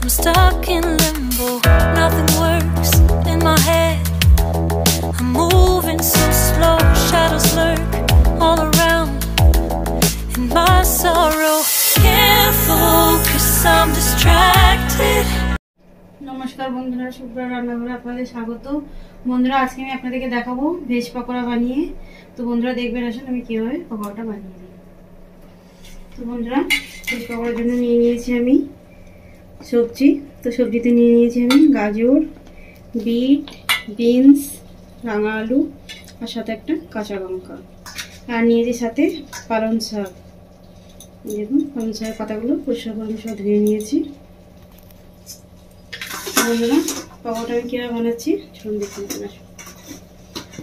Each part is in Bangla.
I'm stuck in limbo, nothing works in my head. I'm moving so slow, shadows lurk all around. In my sorrow, can't focus, I'm distracted. নমস্কার বন্ধুরা, শুভ্রা রান্নাঘরে আপনাদের স্বাগত। বন্ধুরা, আজকে আমি আপনাদেরকে দেখাবো ভেজ পকোড়া বানিয়ে। তো বন্ধুরা দেখবেন আসুন আমি কিভাবে পকোড়াটা বানিয়ে দিই। তো বন্ধুরা, ভেজ পকোড়ার জন্য নিয়ে নিয়েছি আমি সবজি। তো সবজিতে নিয়ে নিয়েছি আমি গাজর, বিট, বিনস, রাঙা আলু আর সাথে একটা কাঁচা লঙ্কা, আর নিয়েছি সাথে পালং শাক। দেখুন পালং শাকের পাতাগুলো পরিষ্কার করে সব ধুয়ে নিয়েছি। বন্ধুরা, পকোড়াটা আমি কীভাবে বানাচ্ছি চলুন দেখতে পাবেন।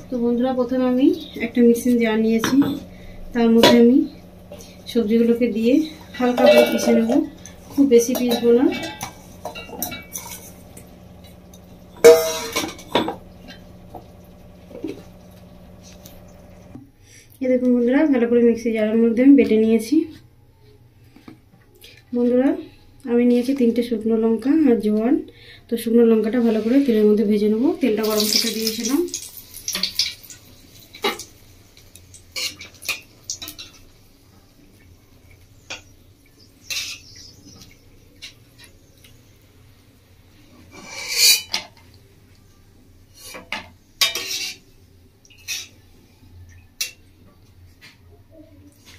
তো বন্ধুরা, প্রথমে আমি একটা মিক্সিং জার নিয়েছি, তার মধ্যে আমি সবজিগুলোকে দিয়ে হালকা করে পিষে নেব, খুব বেশি পিষবো না। এই দেখুন বন্ধুরা, ভালো করে মিক্সি জারের মধ্যে আমি বেটে নিয়েছি। বন্ধুরা, আমি নিয়েছি 3টে শুকনো লঙ্কা আর জোয়ান। তো শুকনো লঙ্কাটা ভালো করে তেলের মধ্যে ভেজে নেবো। তেলটা গরম করতে দিয়েছিলাম।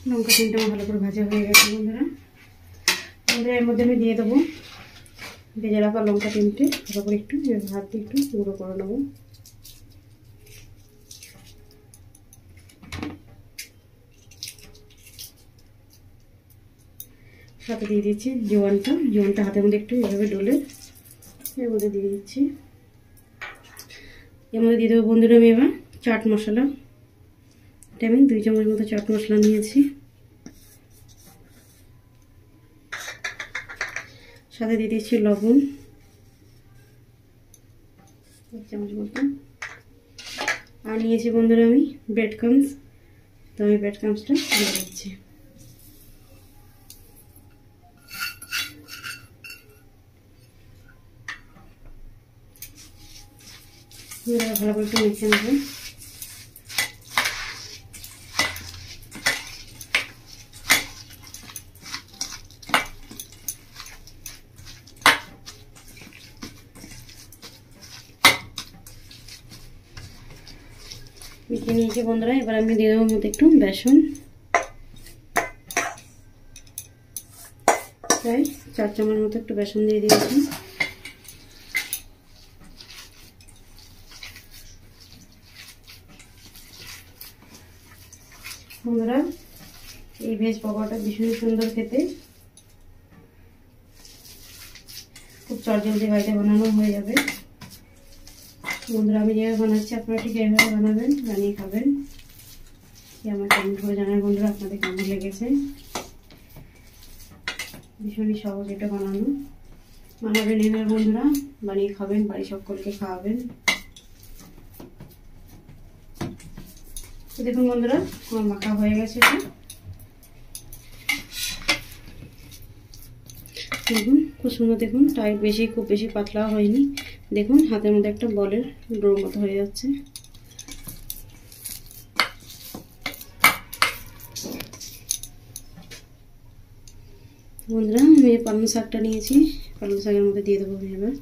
লঙ্কা তিনটা ভালো করে ভাজা হয়ে গেছে। বন্ধুরা, এর মধ্যে আমি দিয়ে দেবো ভেজে রাখা লঙ্কা 3টে, ভালো করে একটু হাত দিয়ে একটু গুঁড়ো করে নেবো। সাথে দিয়ে দিচ্ছি জোয়ানটা হাতের মধ্যে একটু এভাবে ডলে এর মধ্যে দিয়ে দিচ্ছি। এর মধ্যে দিয়ে দেবো বন্ধুরা আমি এবার চাট মশলা। এটা আমি 2 চামচ মতো চাট মশলা নিয়েছি। সাথে দিয়ে দিচ্ছি লবণ 1 চামচ মতো, আর নিয়েছি বন্ধুরা আমি ব্রেড ক্রাম্বস। তো আমি ব্রেড ক্রাম্বসটা দিয়ে দিচ্ছি। ভালো করে একটু মিশিয়ে নেব। মিশিয়ে নিয়েছি বন্ধুরা। এবার আমি দিয়ে দেবো মধ্যে একটু বেসন, প্রায় 4 চামচ মতো একটু বেসন দিয়ে দিয়েছি। বন্ধুরা, এই ভেজ পকোড়াটা ভীষণ সুন্দর খেতে, খুব চটজলদি বাড়িতে বানানো হয়ে যাবে। বন্ধুরা, আমি যেভাবে বানাচ্ছি আপনারা ঠিক এইভাবে বানাবেন, বানিয়ে খাবেন। আমার কমেন্ট করে জানান বন্ধুরা আপনাদের কেমন লেগেছে। ভীষণই সহজ এটা বানানো, বানাবেন এবার বন্ধুরা, বানিয়ে খাবেন, বাড়ির সকলকে খাওয়াবেন। দেখুন বন্ধুরা, আমার মাখা হয়ে গেছে। দেখুন খুব সুন্দর, দেখুন টাইট, খুব বেশি পাতলা হয়নি। দেখুন হাতের মধ্যে একটা বলের ডোর মতো হয়ে যাচ্ছে। বন্ধুরা, আমি পালং শাকটা নিয়েছি, পালং শাকের মধ্যে দিয়ে দেবো আমি এবার।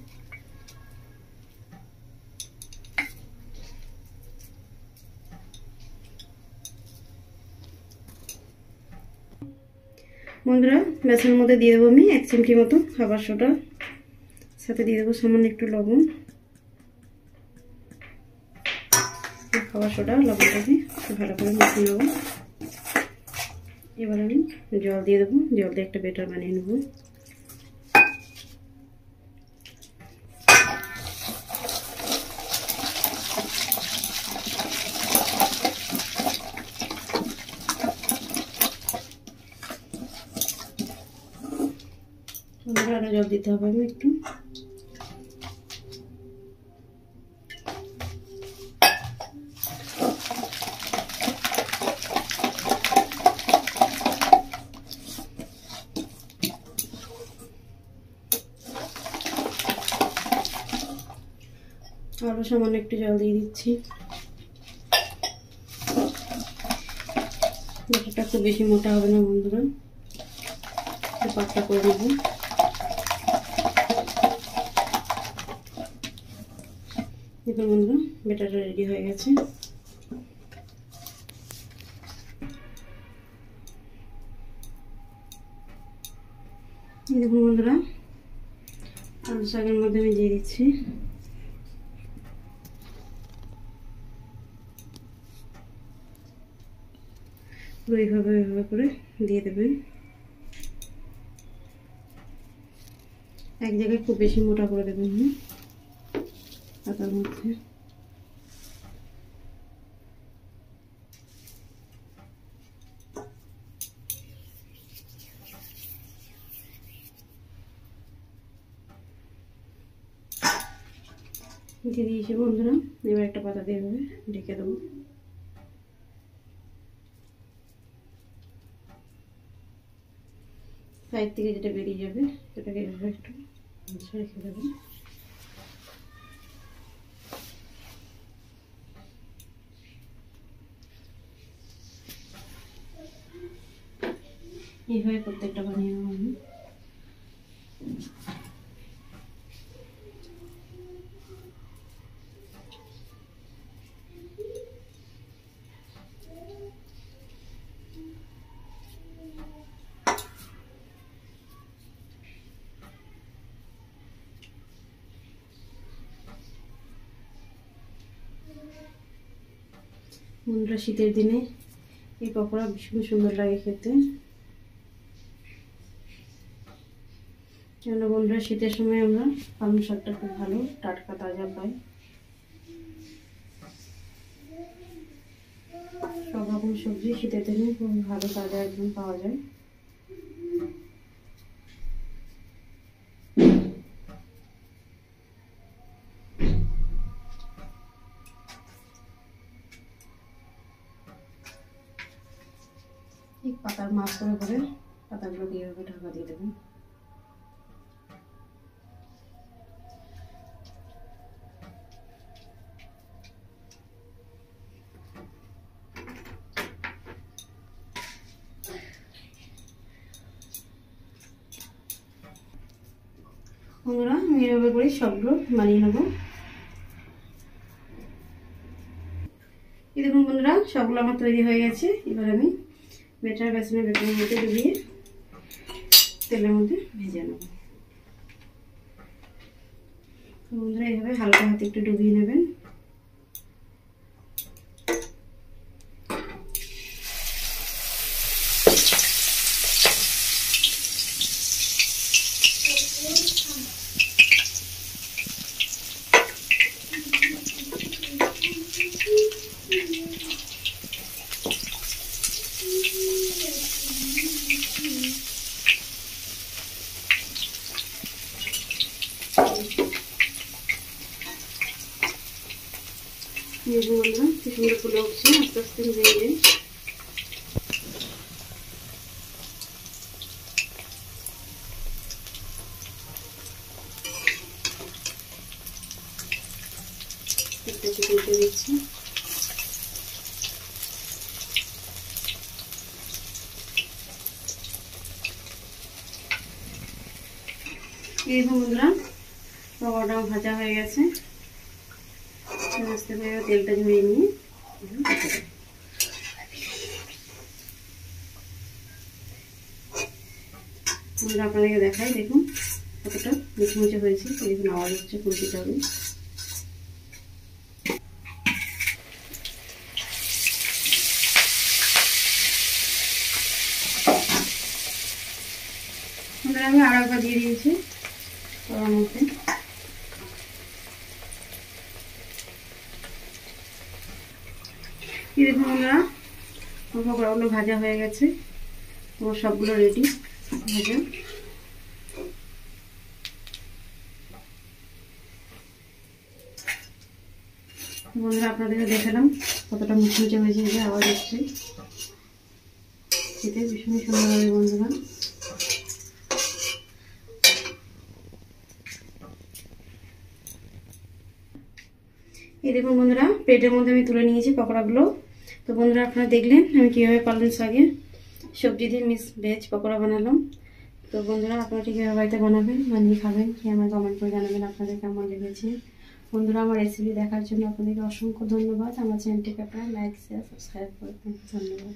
বন্ধুরা, বেসনের মধ্যে দিয়ে দেবো আমি 1 চিমটি মতো খাবার সোডা, সাথে দিয়ে দেবো সামান্য একটু লবণ। খাবার সোডা লবণটাকে ভালো করে মিশিয়ে নেবো। এবার আমি জল দিয়ে দেবো, জল দিয়ে একটা ব্যাটার বানিয়ে নেবো। আরো জল দিতে হবে আমি একটু। আরো সামান্য একটু জল দিয়ে দিচ্ছি। ব্যাটারটা খুব বেশি মোটা হবে না বন্ধুরা, পাতলা করে নেব। দেখুন বন্ধুরা ব্যাটারটা রেডি হয়ে গেছে। দেখুন বন্ধুরা আলু শাকের মধ্যে আমি দিয়ে দিচ্ছি। এইভাবে করে দিয়ে দেবেন। এক জায়গায় খুব বেশি মোটা করে দেবেন না পাতার মধ্যে। দিয়ে দিয়েছি বন্ধুরা, এবার একটা পাতা দিয়ে দেবে ঢেকে দেবো। সাইড থেকে যেটা বেরিয়ে যাবে সেটাকে এভাবে একটু রেখে দেবে। এইভাবে প্রত্যেকটা বানিয়ে নেবো আমি। বন্ধুরা শীতের দিনে এই পকোড়া ভীষণ সুন্দর লাগে খেতে। কেন বন্ধুরা শীতের সময় আমরা পালং শাকটা খুব ভালো টাটকা তাজা পাই। সব রকম সবজি শীতের দিনে খুব ভালো তাজা একদম পাওয়া যায়। ঠিক পাতার মাছ করে পাতাগুলো দিয়ে ঢাকা দিয়ে দেবেন। বন্ধুরা আমি এভাবে করে সবগুলো বানিয়ে নেবো। এই দেখুন বন্ধুরা সবগুলো আমার তৈরি হয়ে গেছে। এবার আমি বেসনের মধ্যে ডুবিয়ে তেলের মধ্যে ভেজে নেব। বন্ধুরা এইভাবে হালকা হাতে একটু ডুবিয়ে নেবেন। বন্ধুরা কি সুন্দর ফুলে উঠছে, আস্তে আস্তে ভেজে যায়। একটা চিকেনটা দিচ্ছি। এই বন্ধুরা পকোড়াটা ভাজা হয়ে গেছে। আস্তে করে তেলটা ঝরিয়ে নিয়ে আপনাদেরকে দেখাই। দেখুন কতটা মুচমুচে হয়েছে। দেখুন আওয়াজ হচ্ছে ফুলকিটা হবে। আমি আর একবার দিয়ে দিয়েছি কড়ার মধ্যে। দেখুন বন্ধুরা পকোড়াগুলো ভাজা হয়ে গেছে। তোমার সবগুলো রেডি ভাজা। বন্ধুরা আপনাদেরকে দেখালাম কতটা মুচমুচে হয়েছে, যে আওয়াজ হচ্ছে। খেতে ভীষণই সুন্দর হবে বন্ধুরা। এই দেখুন বন্ধুরা, প্লেটের মধ্যে আমি তুলে নিয়েছি পকোড়াগুলো। তো বন্ধুরা আপনারা দেখলেন আমি কীভাবে পালং শাকের সবজি দিয়ে ভেজ পকোড়া বানালাম। তো বন্ধুরা আপনারা ঠিক এভাবে বাড়িতে বানাবেন, বানিয়ে খাবেন, খেয়ে আমার কমেন্ট করে জানাবেন আপনাদের কেমন লেগেছে। বন্ধুরা আমার রেসিপি দেখার জন্য আপনাদেরকে অসংখ্য ধন্যবাদ। আমার চ্যানেলটিকে আপনারা লাইক শেয়ার সাবস্ক্রাইব করবেন। ধন্যবাদ।